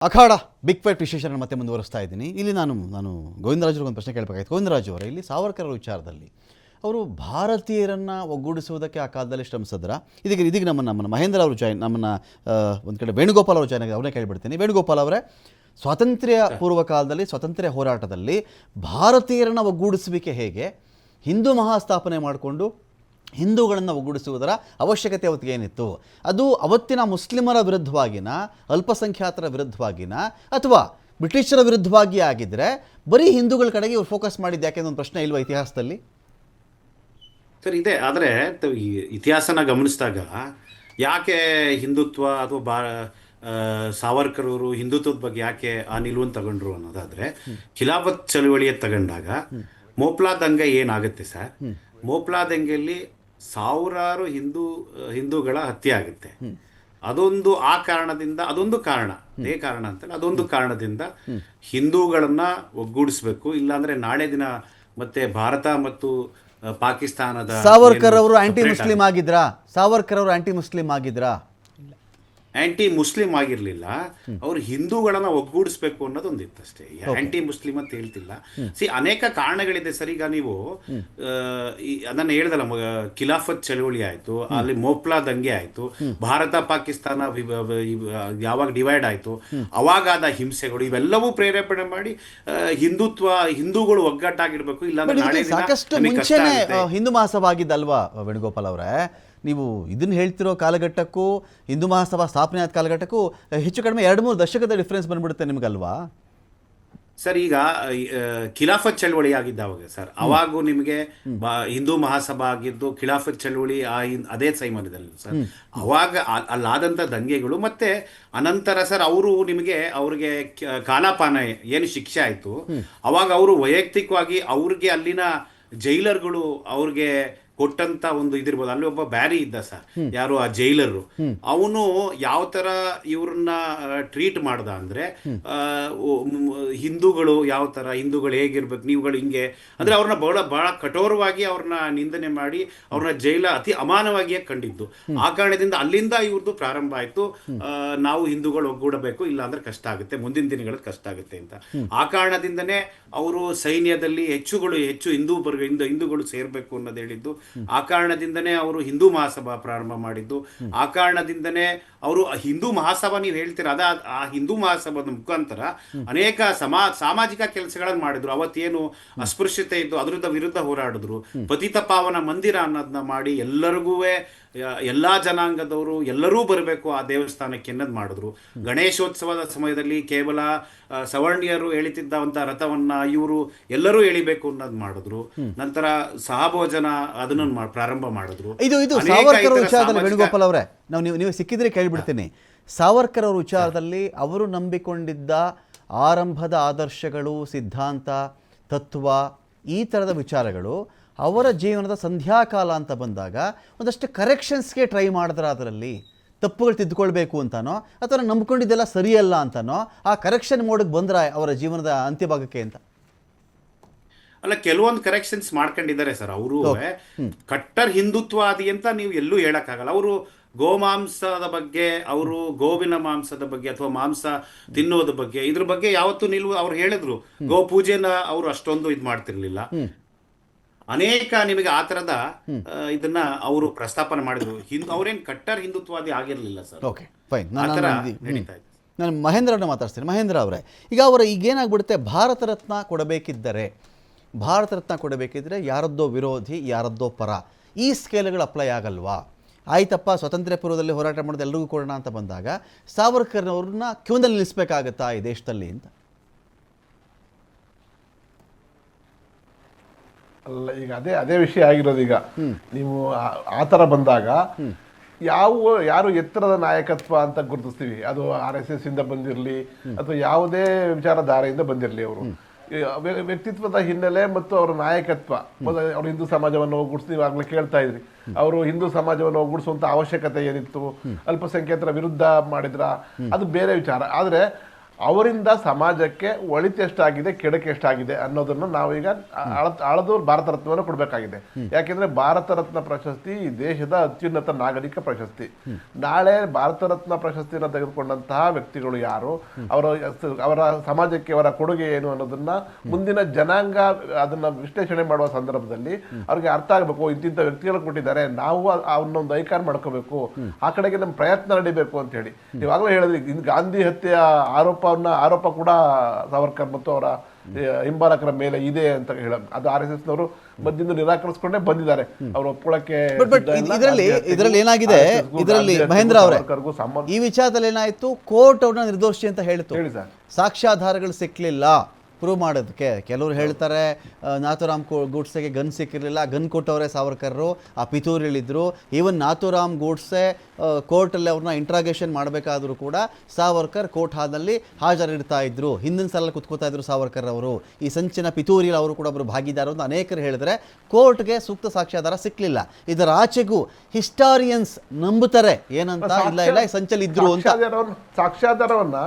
ಅಖಾಡ big fight ವಿಶೇಷನ ಮತ್ತೆ ಮುಂದುವರಿಸ್ತಾ ಇದ್ದೀನಿ. ಇಲ್ಲಿ ನಾನು ಗೋವಿಂದರಾಜರಿಗೆ ಒಂದು ಪ್ರಶ್ನೆ ಕೇಳಬೇಕಾಯ್ತು. ಗೋವಿಂದರಾಜು ಅವರೇ, ಇಲ್ಲಿ ಸಾವರ್ಕರ್ ವಿಚಾರದಲ್ಲಿ ಅವರು ಭಾರತೀಯರನ್ನು ಒಗ್ಗೂಡಿಸುವುದಕ್ಕೆ ಆ ಕಾಲದಲ್ಲಿ ಶ್ರಮಿಸಿದ್ರ? ಇದೀಗ ನಮ್ಮನ್ನು ಮಹೇಂದ್ರ ಅವರು ನಮ್ಮನ್ನು ಒಂದು ಕಡೆ ವೇಣುಗೋಪಾಲ್ ಅವರು ಜಾಯ್ನ್ ಆಗಿ ಅವರೇ ಕೇಳಿಬಿಡ್ತೀನಿ. ವೇಣುಗೋಪಾಲ್ ಅವರೇ, ಸ್ವಾತಂತ್ರ್ಯ ಪೂರ್ವ ಕಾಲದಲ್ಲಿ ಸ್ವಾತಂತ್ರ್ಯ ಹೋರಾಟದಲ್ಲಿ ಭಾರತೀಯರನ್ನು ಒಗ್ಗೂಡಿಸುವಿಕೆ ಹೇಗೆ, ಹಿಂದೂ ಮಹಾಸ್ಥಾಪನೆ ಮಾಡಿಕೊಂಡು ಹಿಂದೂಗಳನ್ನು ಒಗ್ಗೂಡಿಸುವುದರ ಅವಶ್ಯಕತೆ ಅವತ್ತಿಗೆ ಏನಿತ್ತು? ಅದು ಅವತ್ತಿನ ಮುಸ್ಲಿಮರ ವಿರುದ್ಧವಾಗಿನ, ಅಲ್ಪಸಂಖ್ಯಾತರ ವಿರುದ್ಧವಾಗಿನ, ಅಥವಾ ಬ್ರಿಟಿಷರ ವಿರುದ್ಧವಾಗಿ ಆಗಿದ್ದರೆ ಬರೀ ಹಿಂದೂಗಳ ಕಡೆಗೆ ಇವ್ರು ಫೋಕಸ್ ಮಾಡಿದ್ದು ಯಾಕೆ ಒಂದು ಪ್ರಶ್ನೆ ಇಲ್ವಾ ಇತಿಹಾಸದಲ್ಲಿ? ಸರ್ ಇದೆ, ಆದರೆ ಇತಿಹಾಸನ ಗಮನಿಸಿದಾಗ ಯಾಕೆ ಹಿಂದುತ್ವ ಅಥವಾ ಸಾವರ್ಕರ್ ಅವರು ಹಿಂದುತ್ವದ ಬಗ್ಗೆ ಯಾಕೆ ಆ ನಿಲುವನ್ನು ತಗೊಂಡ್ರು ಅನ್ನೋದಾದ್ರೆ, ಖಿಲಾಫತ್ ಚಳುವಳಿಯ ತಗೊಂಡಾಗ ಮೋಪ್ಲಾ ದಂಗೆ ಏನಾಗುತ್ತೆ ಸರ್, ಮೋಪ್ಲಾ ದಂಗೆಯಲ್ಲಿ ಸಾವಿರಾರು ಹಿಂದೂಗಳ ಹತ್ಯೆ ಆಗುತ್ತೆ. ಅದೊಂದು ಆ ಕಾರಣದಿಂದ, ಅದೊಂದು ಕಾರಣ, ಅದೇ ಕಾರಣ ಅಂತಲ್ಲ, ಅದೊಂದು ಕಾರಣದಿಂದ ಹಿಂದೂಗಳನ್ನ ಒಗ್ಗೂಡಿಸ್ಬೇಕು, ಇಲ್ಲಾಂದ್ರೆ ನಾಳೆ ದಿನ ಮತ್ತೆ ಭಾರತ ಮತ್ತು ಪಾಕಿಸ್ತಾನದ ಸಾವರ್ಕರ್ ಅವರು ಆಂಟಿ ಮುಸ್ಲಿಂ ಆಗಿದ್ರಾ? ಸಾವರ್ಕರ್ ಅವರು ಆಂಟಿ ಮುಸ್ಲಿಂ ಆಗಿದ್ರಾ? ಆಂಟಿ ಮುಸ್ಲಿಂ ಆಗಿರ್ಲಿಲ್ಲ, ಅವ್ರು ಹಿಂದೂಗಳನ್ನ ಒಗ್ಗೂಡಿಸ್ಬೇಕು ಅನ್ನೋದೊಂದಿತ್ತು ಅಷ್ಟೇ. ಆಂಟಿ ಮುಸ್ಲಿಂ ಅಂತ ಹೇಳ್ತಿಲ್ಲ. ಅನೇಕ ಕಾರಣಗಳಿದೆ ಸರ್. ಈಗ ನೀವು ಅದನ್ನ ಹೇಳ್ದಲ್ಲ, ಖಿಲಾಫತ್ ಚಳವಳಿ ಆಯ್ತು, ಅಲ್ಲಿ ಮೋಪ್ಲಾ ದಂಗೆ ಆಯ್ತು, ಭಾರತ ಪಾಕಿಸ್ತಾನ ಯಾವಾಗ ಡಿವೈಡ್ ಆಯ್ತು ಅವಾಗಾದ ಹಿಂಸೆಗಳು, ಇವೆಲ್ಲವೂ ಪ್ರೇರೇಪಣೆ ಮಾಡಿ ಹಿಂದೂಗಳು ಒಗ್ಗಟ್ಟಾಗಿರ್ಬೇಕು, ಇಲ್ಲಾಂದ್ರೆ ಸಾಕಷ್ಟು ಮುಂಚೆನೆ ಹಿಂದೂ ಮಹಾಸಭಾ ಆಗಿದ್ದಲ್ವಾ ವೇಣುಗೋಪಾಲ್ ಅವರೇ? ನೀವು ಇದನ್ನು ಹೇಳ್ತಿರೋ ಕಾಲಘಟ್ಟಕ್ಕೂ ಹಿಂದೂ ಮಹಾಸಭಾ ಸ್ಥಾಪನೆ ಆದ ಕಾಲಘಟ್ಟಕ್ಕೂ ಹೆಚ್ಚು ಕಡಿಮೆ 2-3 ದಶಕದ ಡಿಫ್ರೆನ್ಸ್ ಬಂದ್ಬಿಡುತ್ತೆ ನಿಮ್ಗಲ್ವಾ ಸರ್? ಈಗ ಖಿಲಾಫತ್ ಚಳವಳಿ ಆಗಿದ್ದಾವಾಗ ಸರ್, ಅವಾಗೂ ನಿಮಗೆ ಹಿಂದೂ ಮಹಾಸಭಾ ಆಗಿದ್ದು ಖಿಲಾಫತ್ ಚಳವಳಿ ಅದೇ ಸಮಯದಲ್ಲಿ ಸರ್. ಅವಾಗ ಅಲ್ಲಾದಂಥ ದಂಗೆಗಳು ಮತ್ತೆ ಅನಂತರ ಸರ್ ಅವ್ರಿಗೆ ಕಾಲಾಪಾನ ಏನು ಶಿಕ್ಷೆ ಆಯಿತು, ಅವಾಗ ಅವರು ವೈಯಕ್ತಿಕವಾಗಿ ಅವ್ರಿಗೆ ಅಲ್ಲಿನ ಜೈಲರ್ಗಳು ಅವ್ರಿಗೆ ಕೊಟ್ಟಂತ ಒಂದು ಇದಿರ್ಬೋದು. ಅಲ್ಲಿ ಒಬ್ಬ ಬ್ಯಾರಿ ಇದ್ದ ಸರ್, ಯಾರು ಆ ಜೈಲರು, ಅವನು ಯಾವ ತರ ಇವ್ರನ್ನ ಟ್ರೀಟ್ ಮಾಡ್ದ ಅಂದ್ರೆ, ಹಿಂದೂಗಳು ಯಾವ ತರ, ಹಿಂದೂಗಳು ಹೇಗಿರ್ಬೇಕು, ನೀವುಗಳು ಹಿಂಗೆ ಅಂದ್ರೆ ಅವ್ರನ್ನ ಬಹಳ ಕಠೋರವಾಗಿ ಅವ್ರನ್ನ ನಿಂದನೆ ಮಾಡಿ ಅವ್ರನ್ನ ಅತಿ ಅಮಾನವಾಗಿಯೇ ಕಂಡಿದ್ದು. ಆ ಕಾರಣದಿಂದ ಅಲ್ಲಿಂದ ಇವ್ರದ್ದು ಪ್ರಾರಂಭ ಆಯ್ತು, ನಾವು ಹಿಂದೂಗಳು ಒಗ್ಗೂಡಬೇಕು, ಇಲ್ಲ ಅಂದ್ರೆ ಕಷ್ಟ ಆಗುತ್ತೆ, ಮುಂದಿನ ದಿನಗಳಲ್ಲಿ ಕಷ್ಟ ಆಗುತ್ತೆ ಅಂತ. ಆ ಕಾರಣದಿಂದನೇ ಅವರು ಸೈನ್ಯದಲ್ಲಿ ಹೆಚ್ಚು ಹಿಂದೂಗಳು ಸೇರ್ಬೇಕು ಅನ್ನೋದು ಹೇಳಿದ್ದು. ಆ ಕಾರಣದಿಂದನೇ ಅವರು ಹಿಂದೂ ಮಹಾಸಭಾ ಪ್ರಾರಂಭ ಮಾಡಿದ್ದು. ಆ ಕಾರಣದಿಂದನೇ ಅವರು ಹಿಂದೂ ಮಹಾಸಭಾ, ನೀವು ಹೇಳ್ತೀರ, ಆ ಹಿಂದೂ ಮಹಾಸಭಾದ ಮುಖಾಂತರ ಅನೇಕ ಸಾಮಾಜಿಕ ಕೆಲಸಗಳನ್ನು ಮಾಡಿದ್ರು. ಅವತ್ತೇನು ಅಸ್ಪೃಶ್ಯತೆ ಇದ್ದು ಅದರ ವಿರುದ್ಧ ಹೋರಾಡಿದ್ರು. ಪತಿತ ಪಾವನ ಮಂದಿರ ಅನ್ನೋದನ್ನ ಮಾಡಿ ಎಲ್ಲರಿಗೂ, ಎಲ್ಲಾ ಜನಾಂಗದವರು ಎಲ್ಲರೂ ಬರಬೇಕು ಆ ದೇವಸ್ಥಾನಕ್ಕೆ ಅನ್ನೋದು ಮಾಡಿದ್ರು. ಗಣೇಶೋತ್ಸವದ ಸಮಯದಲ್ಲಿ ಕೇವಲ ಸವರ್ಣೀಯರು ಎಳಿತಿದ್ದಂಥ ರಥವನ್ನ ಇವರು ಎಲ್ಲರೂ ಎಳಿಬೇಕು ಅನ್ನೋದು ಮಾಡಿದ್ರು. ನಂತರ ಸಹಭೋಜನ ಅದನ್ನು ಪ್ರಾರಂಭ ಮಾಡಿದ್ರು. ಇದು ಸಾವರ್ಕರ್ ವಿಚಾರದಲ್ಲಿ ವೇಣುಗೋಪಾಲ್ ಅವರೇ, ನೀವು ಸಿಕ್ಕಿದ್ರೆ ಕೇಳಿಬಿಡ್ತೀನಿ. ಸಾವರ್ಕರ್ ಅವರ ವಿಚಾರದಲ್ಲಿ ಅವರು ನಂಬಿಕೊಂಡಿದ್ದ ಆರಂಭದ ಆದರ್ಶಗಳು, ಸಿದ್ಧಾಂತ, ತತ್ವ, ಈ ಥರದ ವಿಚಾರಗಳು ಅವರ ಜೀವನದ ಸಂಧ್ಯಾಕಾಲ ಅಂತ ಬಂದಾಗ ಒಂದಷ್ಟು ಕರೆಕ್ಷನ್ಸ್ಗೆ ಟ್ರೈ ಮಾಡಿದ್ರೆ, ಅದರಲ್ಲಿ ತಪ್ಪುಗಳು ತಿದ್ದುಕೊಳ್ಬೇಕು ಅಂತನೋ ಅಥವಾ ನಂಬ್ಕೊಂಡಿದ್ದೆಲ್ಲ ಸರಿಯಲ್ಲ ಅಂತನೋ ಆ ಕರೆಕ್ಷನ್ ಮೋಡಿಗೆ ಬಂದ್ರೆ ಅವರ ಜೀವನದ ಅಂತ್ಯಭಾಗಕ್ಕೆ ಅಂತ? ಅಲ್ಲ, ಕೆಲವೊಂದು ಕರೆಕ್ಷನ್ಸ್ ಮಾಡ್ಕೊಂಡಿದ್ದಾರೆ ಸರ್. ಅವರು ಕಟ್ಟರ್ ಹಿಂದುತ್ವವಾದಿ ಅಂತ ನೀವು ಎಲ್ಲೂ ಹೇಳಕ್ಕಾಗಲ್ಲ. ಅವರು ಗೋಮಾಂಸದ ಬಗ್ಗೆ, ಅವರು ಗೋವಿನ ಮಾಂಸದ ಬಗ್ಗೆ ಅಥವಾ ಮಾಂಸ ತಿನ್ನೋದ ಬಗ್ಗೆ, ಇದ್ರ ಬಗ್ಗೆ ಯಾವತ್ತೂ ನಿಲ್ವು ಅವ್ರು ಹೇಳಿದ್ರು. ಗೋ ಪೂಜೆನ ಅವರು ಅಷ್ಟೊಂದು ಇದು ಮಾಡ್ತಿರ್ಲಿಲ್ಲ. ಅನೇಕ ನಿಮಗೆ ಆ ತರದ ಇದನ್ನ ಅವರು ಪ್ರಸ್ತಾಪನೆ ಮಾಡಿದ್ರು. ಅವ್ರೇನ್ ಕಟ್ಟರ್ ಹಿಂದುತ್ವವಾದಿ ಆಗಿರ್ಲಿಲ್ಲ ಸರ್. Okay, fine. ನಾನು ಮಹೇಂದ್ರ ಅವ್ರನ್ನ ಮಾತಾಡ್ತೀನಿ. ಮಹೇಂದ್ರ ಅವರೇ, ಈಗೇನಾಗ್ಬಿಡುತ್ತೆ, ಭಾರತ ರತ್ನ ಕೊಡಬೇಕಿದ್ರೆ ಯಾರದ್ದೋ ವಿರೋಧಿ, ಯಾರದ್ದೋ ಪರ, ಈ ಸ್ಕೇಲ್ಗಳು ಅಪ್ಲೈ ಆಗಲ್ವಾ? ಆಯ್ತಪ್ಪ, ಸ್ವತಂತ್ರ ಪೂರ್ವದಲ್ಲಿ ಹೋರಾಟ ಮಾಡೋದು ಎಲ್ರಿಗೂ ಕೊಡೋಣ ಅಂತ ಬಂದಾಗ ಸಾವರ್ಕರ್ನವ್ರನ್ನ ಕ್ಯೂನಲ್ಲಿ ನಿಲ್ಲಿಸ್ಬೇಕಾಗತ್ತಾ ಈ ದೇಶದಲ್ಲಿ ಅಂತ? ಅಲ್ಲ, ಈಗ ಅದೇ ವಿಷಯ ಆಗಿರೋದು. ಈಗ ನೀವು ಆ ಥರ ಬಂದಾಗ ಯಾರು ಎತ್ತರದ ನಾಯಕತ್ವ ಅಂತ ಗುರುತಿಸ್ತೀವಿ, ಅದು RSS ಇಂದ ಬಂದಿರಲಿ ಅಥವಾ ಯಾವುದೇ ವಿಚಾರಧಾರೆಯಿಂದ ಬಂದಿರಲಿ, ಅವರು ವ್ಯಕ್ತಿತ್ವದ ಹಿನ್ನೆಲೆ ಮತ್ತು ಅವರ ನಾಯಕತ್ವ, ಅವರು ಹಿಂದೂ ಸಮಾಜವನ್ನು ಒಗ್ಗೂಡಿಸಿ, ನೀವು ಆಗ್ಲೇ ಕೇಳ್ತಾ ಇದ್ರಿ, ಅವರು ಹಿಂದೂ ಸಮಾಜವನ್ನು ಒಗ್ಗೂಡಿಸುವಂತ ಅವಶ್ಯಕತೆ ಏನಿತ್ತು, ಅಲ್ಪಸಂಖ್ಯಾತರ ವಿರುದ್ಧ ಮಾಡಿದ್ರ, ಅದು ಬೇರೆ ವಿಚಾರ. ಆದರೆ ಅವರಿಂದ ಸಮಾಜಕ್ಕೆ ಒಳಿತು ಎಷ್ಟಾಗಿದೆ ಕೆಡಕೆ ಎಷ್ಟಾಗಿದೆ ಅನ್ನೋದನ್ನು ನಾವೀಗ ಅಳದು ಭಾರತ ರತ್ನವನ್ನು ಕೊಡಬೇಕಾಗಿದೆ. ಯಾಕೆಂದ್ರೆ ಭಾರತ ರತ್ನ ಪ್ರಶಸ್ತಿ ಈ ದೇಶದ ಅತ್ಯುನ್ನತ ನಾಗರಿಕ ಪ್ರಶಸ್ತಿ. ನಾಳೆ ಭಾರತ ರತ್ನ ಪ್ರಶಸ್ತಿಯನ್ನು ತೆಗೆದುಕೊಂಡಂತಹ ವ್ಯಕ್ತಿಗಳು ಯಾರು, ಅವರ ಸಮಾಜಕ್ಕೆ ಅವರ ಕೊಡುಗೆ ಏನು ಅನ್ನೋದನ್ನ ಮುಂದಿನ ಜನಾಂಗ ಅದನ್ನ ವಿಶ್ಲೇಷಣೆ ಮಾಡುವ ಸಂದರ್ಭದಲ್ಲಿ ಅವ್ರಿಗೆ ಅರ್ಥ ಆಗಬೇಕು. ಇಂತಿಂತ ವ್ಯಕ್ತಿಗಳು ಕೊಟ್ಟಿದ್ದಾರೆ, ನಾವು ಅವನ್ನೊಂದು ಐಕಾನ್ ಮಾಡ್ಕೋಬೇಕು, ಆ ಕಡೆಗೆ ನಮ್ಮ ಪ್ರಯತ್ನ ನಡಿಬೇಕು ಅಂತ ಹೇಳಿ. ನೀವಾಗಲೇ ಹೇಳಿದ್ರಿ, ಗಾಂಧಿ ಹತ್ಯೆಯ ಆರೋಪ ಕೂಡ ಸಾವರ್ಕರ್ ಮತ್ತು ಅವರ ಹಿಂಬಾಲಕರ ಮೇಲೆ ಇದೆ ಅಂತ ಹೇಳ, ಅದು RSS ನವರು ಮಧ್ಯದಿಂದ ನಿರಾಕರಿಸಿಕೊಂಡೇ ಬಂದಿದ್ದಾರೆ. ಅವರು ಒಪ್ಕೊಳ್ಳಕ್ಕೆ ಇದರಲ್ಲಿ ಏನಾಗಿದೆ, ಇದರಲ್ಲಿ ಮಹೇಂದ್ರ ಅವರೇ ಈ ವಿಚಾರದಲ್ಲಿ ಏನಾಯ್ತು, ಕೋರ್ಟ್ ಅವ್ರನ್ನ ನಿರ್ದೋಷಿ ಅಂತ ಹೇಳಿತು. ಸಾಕ್ಷ್ಯಾಧಾರಗಳು ಸಿಕ್ಲಿಲ್ಲ ಪ್ರೂವ್ ಮಾಡೋದಕ್ಕೆ. ಕೆಲವರು ಹೇಳ್ತಾರೆ ನಾಥೂರಾಮ್ ಗೂಡ್ಸೆಗೆ ಗನ್ ಸಿಕ್ಕಿರಲಿಲ್ಲ, ಗನ್ ಕೊಟ್ಟವರೇ ಸಾವರ್ಕರ್ರು, ಆ ಪಿತೂರಿಯಲ್ಲಿದ್ದರು. ಈವನ್ ನಾಥೂರಾಮ್ ಗೂಡ್ಸೆ ಕೋರ್ಟಲ್ಲಿ ಅವ್ರನ್ನ ಇಂಟ್ರಾಗೇಷನ್ ಮಾಡಬೇಕಾದ್ರೂ ಕೂಡ ಸಾವರ್ಕರ್ ಕೋರ್ಟ್ ಹಾಲ್ನಲ್ಲಿ ಹಾಜರಿರ್ತಾ ಇದ್ರು, ಹಿಂದಿನ ಸಲ ಕುತ್ಕೋತಾ ಇದ್ರು ಸಾವರ್ಕರ್ ಅವರು. ಈ ಸಂಚಿನ ಪಿತೂರಿಯಲ್ಲಿ ಅವರು ಕೂಡ ಒಬ್ಬರು ಭಾಗಿದಾರ ಅಂತ ಅನೇಕರು ಹೇಳಿದ್ರೆ ಕೋರ್ಟ್ಗೆ ಸೂಕ್ತ ಸಾಕ್ಷ್ಯಾಧಾರ ಸಿಕ್ಕಲಿಲ್ಲ. ಇದರ ಆಚೆಗೂ ಹಿಸ್ಟಾರಿಯನ್ಸ್ ನಂಬುತ್ತಾರೆ ಏನಂತ, ಇಲ್ಲ ಸಂಚಲ್ ಇದ್ರು ಅಂತ. ಸಾಕ್ಷ್ಯಾಧಾರವನ್ನ